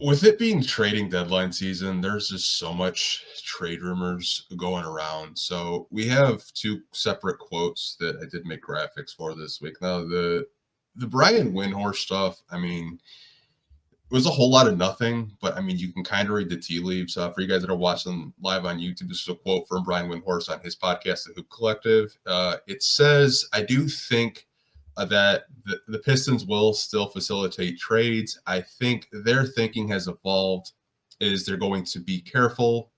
With it being trading deadline season, there's just so much trade rumors going around. So we have two separate quotes that I did make graphics for this week. Now the Brian Windhorst stuff, I mean, it was a whole lot of nothing, but I mean, you can kind of read the tea leaves. For you guys that are watching live on YouTube, this is a quote from Brian Windhorst on his podcast, The Hoop Collective. It says, I do think that the Pistons will still facilitate trades. I think their thinking has evolved, is they're going to be careful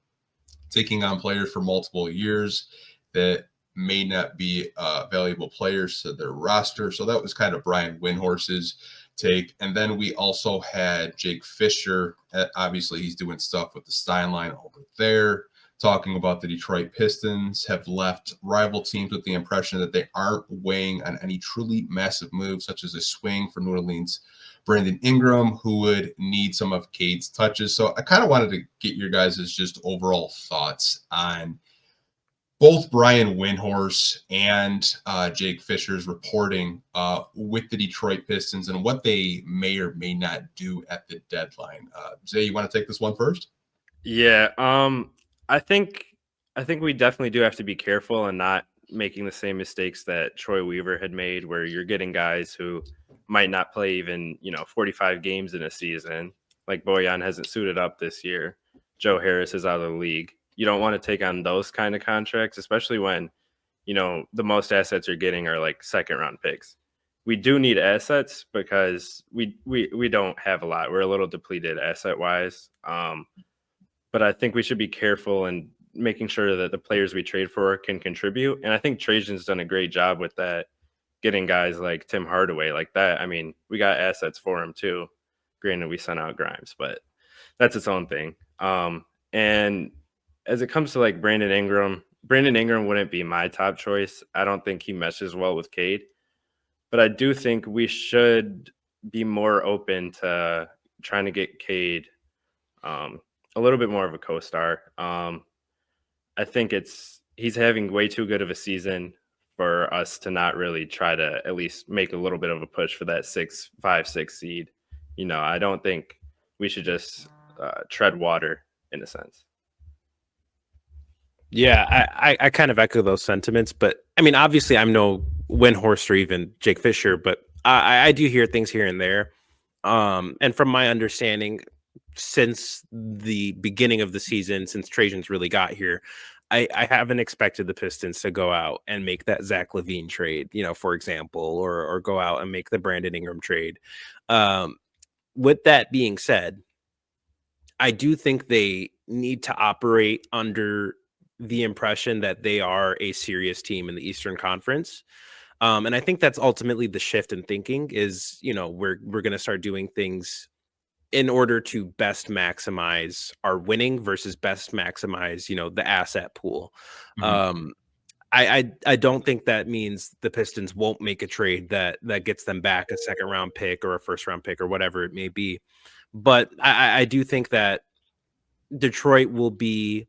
taking on players for multiple years that may not be valuable players to their roster. So that was kind of Brian Windhorst's take. And then we also had Jake Fisher. Obviously, he's doing stuff with the Steinline over there, talking about the Detroit Pistons have left rival teams with the impression that they aren't weighing on any truly massive moves, such as a swing for New Orleans Brandon Ingram, who would need some of Cade's touches. So I kind of wanted to get your guys' just overall thoughts on both Brian Windhorst and Jake Fisher's reporting with the Detroit Pistons and what they may or may not do at the deadline. Zay, you want to take this one first? Yeah, I think we definitely do have to be careful and not making the same mistakes that Troy Weaver had made, where you're getting guys who might not play even 45 games in a season. Like Bojan hasn't suited up this year. Joe Harris is out of the league. You don't want to take on those kind of contracts, especially when the most assets you're getting are like second round picks. We do need assets because we don't have a lot. We're a little depleted asset wise. But I think we should be careful in making sure that the players we trade for can contribute. And I think Trajan's done a great job with that, getting guys like Tim Hardaway like that. I mean, we got assets for him too. Granted, we sent out Grimes, but that's its own thing. And as it comes to like Brandon Ingram wouldn't be my top choice. I don't think he meshes well with Cade. But I do think we should be more open to trying to get Cade a little bit more of a co-star. I think he's having way too good of a season for us to not really try to at least make a little bit of a push for that 5-6 seed. I don't think we should just tread water in a sense. Yeah, I kind of echo those sentiments, but I mean, obviously I'm no Windhorst or even Jake Fisher, but I do hear things here and there. And from my understanding, since the beginning of the season, since Trajan's really got here, I haven't expected the Pistons to go out and make that Zach LaVine trade, for example, or go out and make the Brandon Ingram trade. With that being said, I do think they need to operate under the impression that they are a serious team in the Eastern Conference. And I think that's ultimately the shift in thinking is, we're going to start doing things in order to best maximize our winning versus best maximize, the asset pool. Mm-hmm. I don't think that means the Pistons won't make a trade that gets them back a second round pick or a first round pick or whatever it may be. But I do think that Detroit will be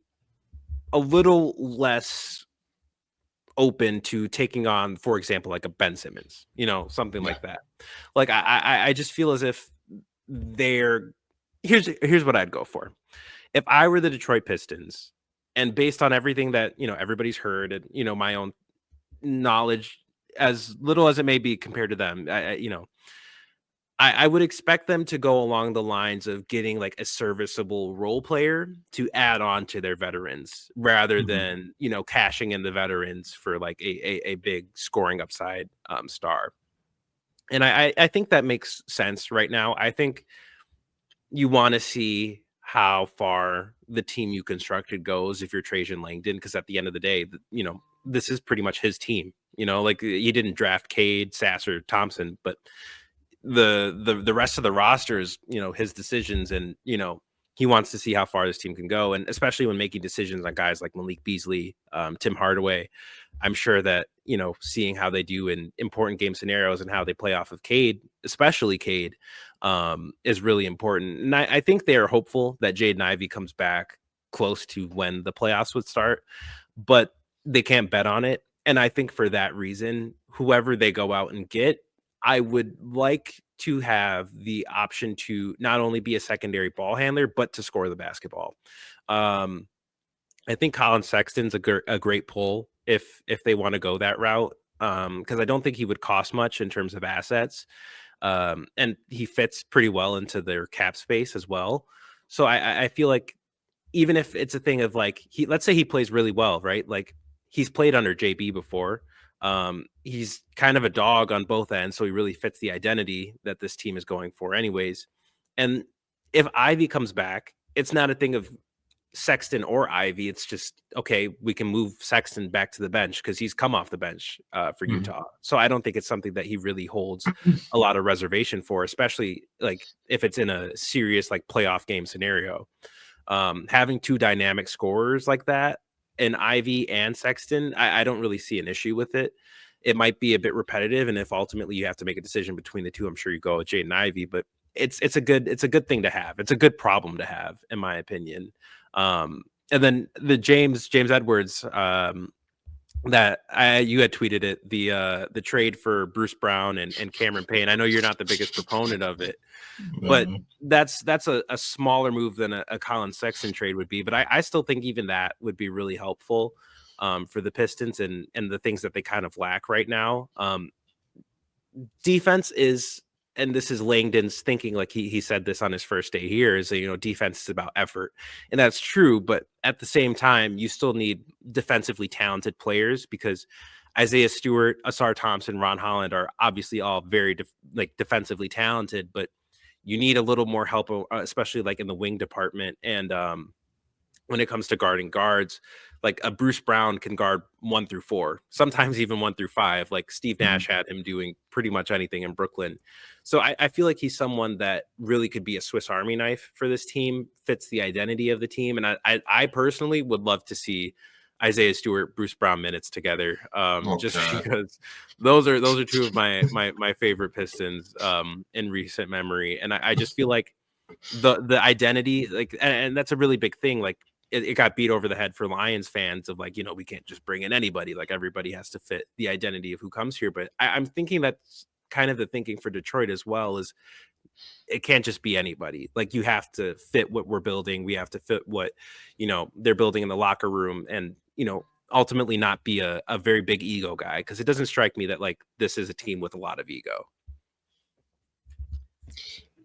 a little less open to taking on, for example, like a Ben Simmons, something like that. Like I just feel as if here's what I'd go for. If I were the Detroit Pistons, and based on everything that everybody's heard, and my own knowledge, as little as it may be compared to them, I would expect them to go along the lines of getting like a serviceable role player to add on to their veterans rather than, cashing in the veterans for like a big scoring upside star. And I think that makes sense right now. I think you want to see how far the team you constructed goes if you're Trajan Langdon, because at the end of the day, this is pretty much his team. Like he didn't draft Cade, Sasser, Thompson, but the rest of the roster is, his decisions, and he wants to see how far this team can go, and especially when making decisions on guys like Malik Beasley, Tim Hardaway. I'm sure that seeing how they do in important game scenarios and how they play off of Cade, especially Cade, is really important. And I think they are hopeful that Jaden Ivey comes back close to when the playoffs would start, but they can't bet on it. And I think for that reason, whoever they go out and get, I would like to have the option to not only be a secondary ball handler, but to score the basketball. I think Colin Sexton's a great pull if they want to go that route, because I don't think he would cost much in terms of assets, and he fits pretty well into their cap space as well. So I feel like even if it's a thing of like let's say he plays really well, right? Like he's played under JB before. He's kind of a dog on both ends, so he really fits the identity that this team is going for, anyways. And if Ivy comes back, it's not a thing of Sexton or Ivy. It's just, okay, we can move Sexton back to the bench because he's come off the bench for Utah. So I don't think it's something that he really holds a lot of reservation for, especially like if it's in a serious like playoff game scenario. Having two dynamic scorers like that in Ivy and Sexton, I don't really see an issue with it. It might be a bit repetitive, and if ultimately you have to make a decision between the two, I'm sure you go with Jaden Ivey. But it's a good thing to have. It's a good problem to have, in my opinion. And then the James Edwards, that you had tweeted it, the trade for Bruce Brown and Cameron Payne. I know you're not the biggest proponent of it, but that's a smaller move than a Colin Sexton trade would be. But I still think even that would be really helpful for the Pistons and the things that they kind of lack right now. Defense is, and this is Langdon's thinking, like he said this on his first day here, is that, defense is about effort. And that's true. But at the same time, you still need defensively talented players, because Isaiah Stewart, Asar Thompson, Ron Holland are obviously all very defensively talented, but you need a little more help, especially like in the wing department. And when it comes to guarding guards, like a Bruce Brown can guard 1 through 4, sometimes even 1 through 5. Like Steve Nash had him doing pretty much anything in Brooklyn. So I feel like he's someone that really could be a Swiss Army knife for this team, fits the identity of the team. And I personally would love to see Isaiah Stewart, Bruce Brown minutes together, just because those are two of my favorite Pistons in recent memory. And I just feel like the identity, like, and that's a really big thing. Like it got beat over the head for Lions fans of like, we can't just bring in anybody. Like everybody has to fit the identity of who comes here. But I'm thinking that's kind of the thinking for Detroit as well, is it can't just be anybody. Like you have to fit what we're building. We have to fit what, they're building in the locker room, and, ultimately not be a very big ego guy. Cause it doesn't strike me that like this is a team with a lot of ego.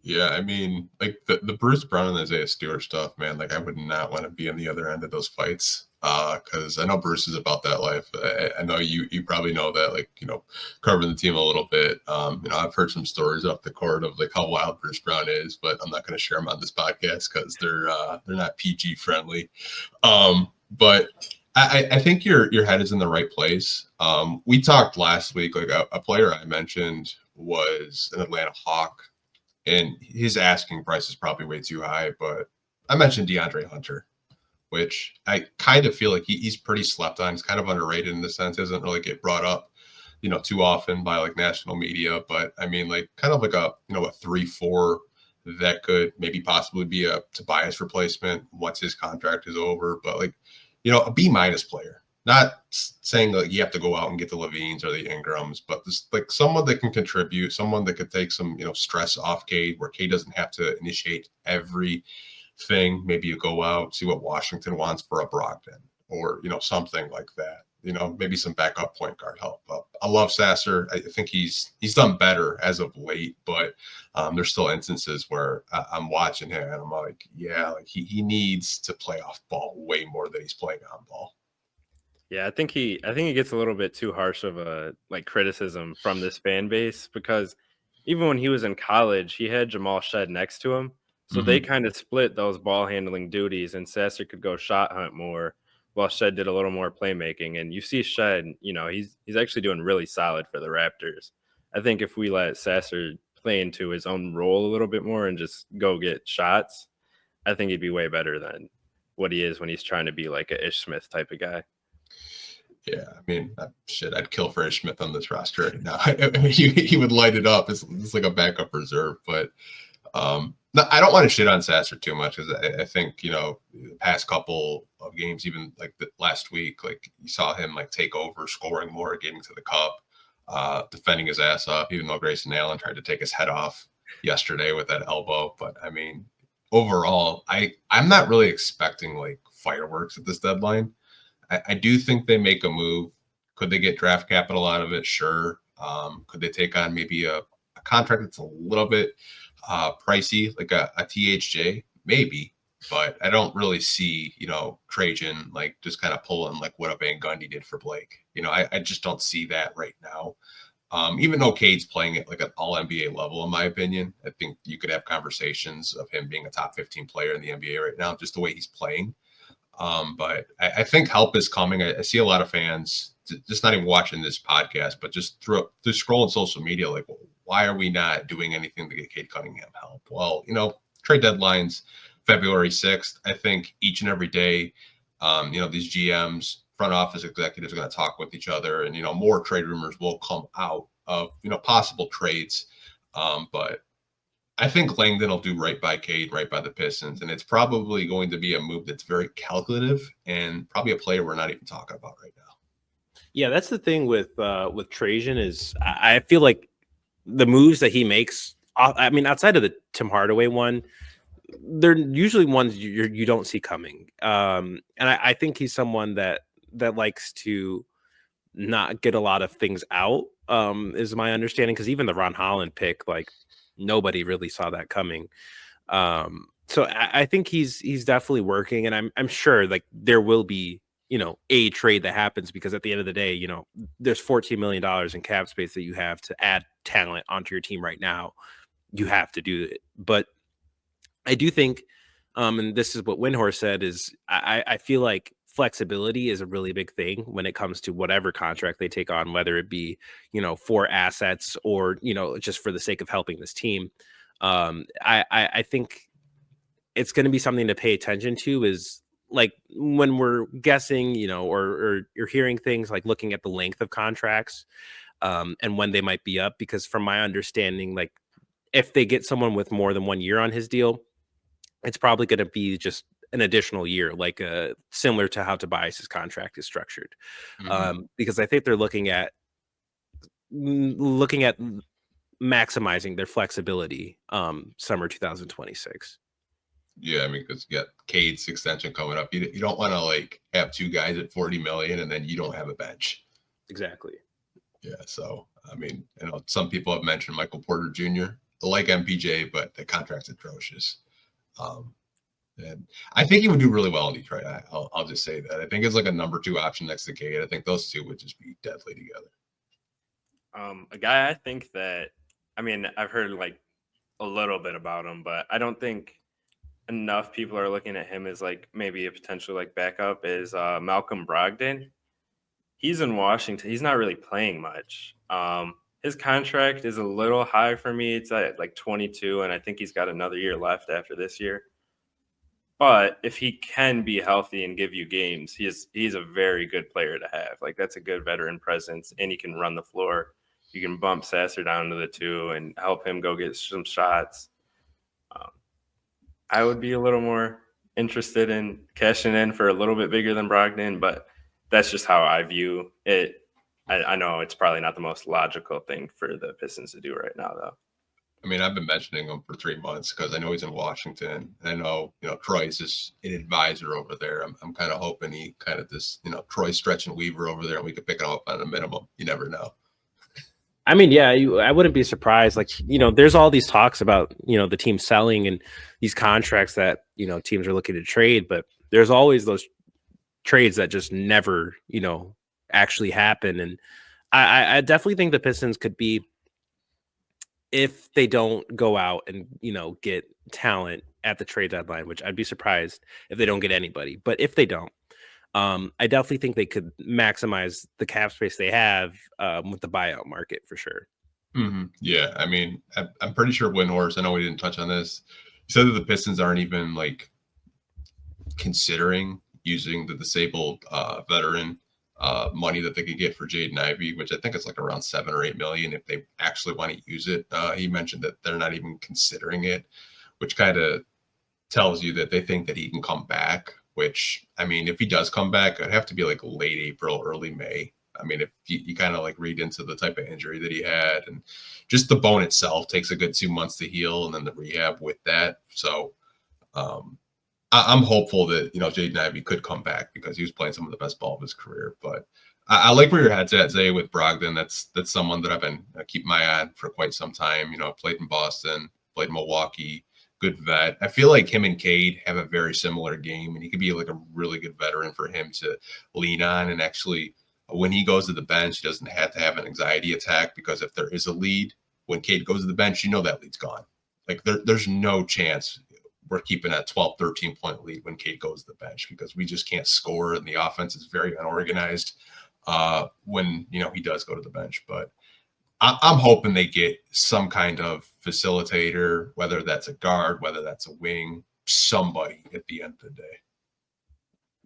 Yeah, I mean, like the Bruce Brown and Isaiah Stewart stuff, man, like I would not want to be on the other end of those fights, because I know Bruce is about that life. I know you probably know that, like, covering the team a little bit. I've heard some stories off the court of like how wild Bruce Brown is, but I'm not going to share them on this podcast because they're not PG friendly. But I think your head is in the right place. We talked last week, like a player I mentioned was an Atlanta Hawk, and his asking price is probably way too high. But I mentioned DeAndre Hunter, which I kind of feel like he's pretty slept on. He's kind of underrated in the sense, he doesn't really get brought up, too often by like national media. But I mean, like kind of like a 3-4 that could maybe possibly be a Tobias replacement once his contract is over. But like, a B- player. Not saying that you have to go out and get the Levines or the Ingrams, but just like someone that can contribute, someone that could take some, stress off Cade, where Cade doesn't have to initiate everything. Maybe you go out, see what Washington wants for a Brogdon, or, something like that. Maybe some backup point guard help. I love Sasser. I think he's done better as of late, but there's still instances where I'm watching him and I'm like, yeah, like he needs to play off ball way more than he's playing on ball. Yeah, I think he gets a little bit too harsh of a criticism from this fan base, because even when he was in college, he had Jamal Shed next to him. So they kind of split those ball handling duties, and Sasser could go shot hunt more while Shed did a little more playmaking. And you see Shed, he's actually doing really solid for the Raptors. I think if we let Sasser play into his own role a little bit more and just go get shots, I think he'd be way better than what he is when he's trying to be like a Ish Smith type of guy. Yeah, I mean, I'd kill for Ish Smith on this roster right now. I mean, he would light it up. It's like a backup reserve. But no, I don't want to shit on Sasser too much, because I think, the past couple of games, even like the last week, like you saw him like take over, scoring more, getting to the cup. defending his ass off, even though Grayson Allen tried to take his head off yesterday with that elbow. But I mean, overall, I'm not really expecting like fireworks at this deadline. I do think they make a move. Could they get draft capital out of it? Sure. Could they take on maybe a contract that's a little bit pricey, like a THJ? Maybe. But I don't really see, Trajan like just kind of pulling like what a Van Gundy did for Blake. I just don't see that right now. Even though Cade's playing at like an all NBA level, in my opinion, I think you could have conversations of him being a top 15 player in the NBA right now, just the way he's playing. But I think help is coming. I see a lot of fans just not even watching this podcast, but just scrolling social media, like, well, why are we not doing anything to get Cade Cunningham help? Well, trade deadlines February 6th. I think each and every day, these GMs, front office executives are going to talk with each other, and more trade rumors will come out of possible trades. But I think Langdon will do right by Cade, right by the Pistons, and it's probably going to be a move that's very calculative and probably a player we're not even talking about right now. Yeah, that's the thing with Trajan is I feel like the moves that he makes. I mean, outside of the Tim Hardaway one, they're usually ones you don't see coming. And I think he's someone that likes to not get a lot of things out. Is my understanding, because even the Ron Holland pick, like, nobody really saw that coming. So I think he's definitely working, and I'm sure like there will be a trade that happens, because at the end of the day, there's $14 million in cap space that you have to add talent onto your team right now. You have to do it. But I do think, and this is what Windhorst said, is I feel like flexibility is a really big thing when it comes to whatever contract they take on, whether it be, for assets or, just for the sake of helping this team. I think it's going to be something to pay attention to, is like when we're guessing, or you're hearing things, like looking at the length of contracts and when they might be up, because from my understanding, like if they get someone with more than 1 year on his deal, it's probably going to be just an additional year, like similar to how Tobias's contract is structured. Mm-hmm. Because I think they're looking at maximizing their flexibility summer 2026. Yeah, I mean, because you got Cade's extension coming up. You don't want to like have two guys at 40 million and then you don't have a bench. Exactly. Yeah, so I mean, some people have mentioned Michael Porter Jr. like MPJ, but the contract's atrocious. And I think he would do really well in Detroit. I'll just say that. I think it's like a number 2 option next to Cade. I think those two would just be deadly together. A guy I think that, I mean, I've heard like a little bit about him, but I don't think enough people are looking at him as like maybe a potential like backup, is Malcolm Brogdon. He's in Washington. He's not really playing much. His contract is a little high for me. It's at like 22, and I think he's got another year left after this year. But if he can be healthy and give you games, he's a very good player to have. Like, that's a good veteran presence, and he can run the floor. You can bump Sasser down to the 2 and help him go get some shots. I would be a little more interested in cashing in for a little bit bigger than Brogdon, but that's just how I view it. I know it's probably not the most logical thing for the Pistons to do right now, though. I mean, I've been mentioning him for 3 months because I know he's in Washington. I know, Troy's just an advisor over there. I'm kind of hoping he kind of this, Troy Stretch and Weaver over there, and we could pick him up on a minimum. You never know. I mean, yeah, I wouldn't be surprised. Like, there's all these talks about, the team selling and these contracts that, teams are looking to trade, but there's always those trades that just never, actually happen. And I definitely think the Pistons could be, if they don't go out and, get talent at the trade deadline, which I'd be surprised if they don't get anybody. But if they don't, I definitely think they could maximize the cap space they have with the buyout market for sure. Mm-hmm. Yeah, I mean, I'm pretty sure Windhorst, I know we didn't touch on this, he said that the Pistons aren't even like considering using the disabled veteran money that they could get for Jaden Ivey, which I think is like around 7 or 8 million if they actually want to use it. He mentioned that they're not even considering it, which kind of tells you that they think that he can come back, which, I mean, if he does come back, it'd have to be like late April, early May. I mean, if you kind of like read into the type of injury that he had, and just the bone itself takes a good 2 months to heal, and then the rehab with that. So I'm hopeful that, Jaden Ivey could come back because he was playing some of the best ball of his career. But I like where your head's at, Zay, with Brogdon. That's someone that I've been keeping my eye on for quite some time. Played in Boston, played in Milwaukee, good vet. I feel like him and Cade have a very similar game, and he could be like a really good veteran for him to lean on. And actually, when he goes to the bench, he doesn't have to have an anxiety attack, because if there is a lead, when Cade goes to the bench, that lead's gone. Like there's no chance we're keeping that 12, 13-point lead when Cade goes to the bench, because we just can't score, and the offense is very unorganized when, he does go to the bench. But I'm hoping they get some kind of facilitator, whether that's a guard, whether that's a wing, somebody at the end of the day.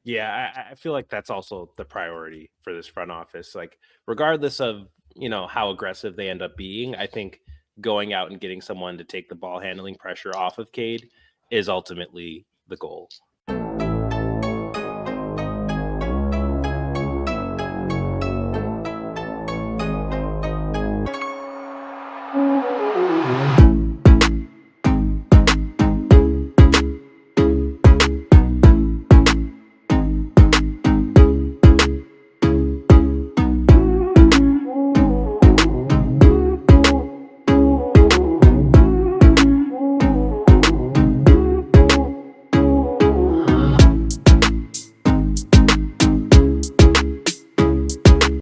Yeah, I feel like that's also the priority for this front office. Like, regardless of, how aggressive they end up being, I think going out and getting someone to take the ball handling pressure off of Cade is ultimately the goal.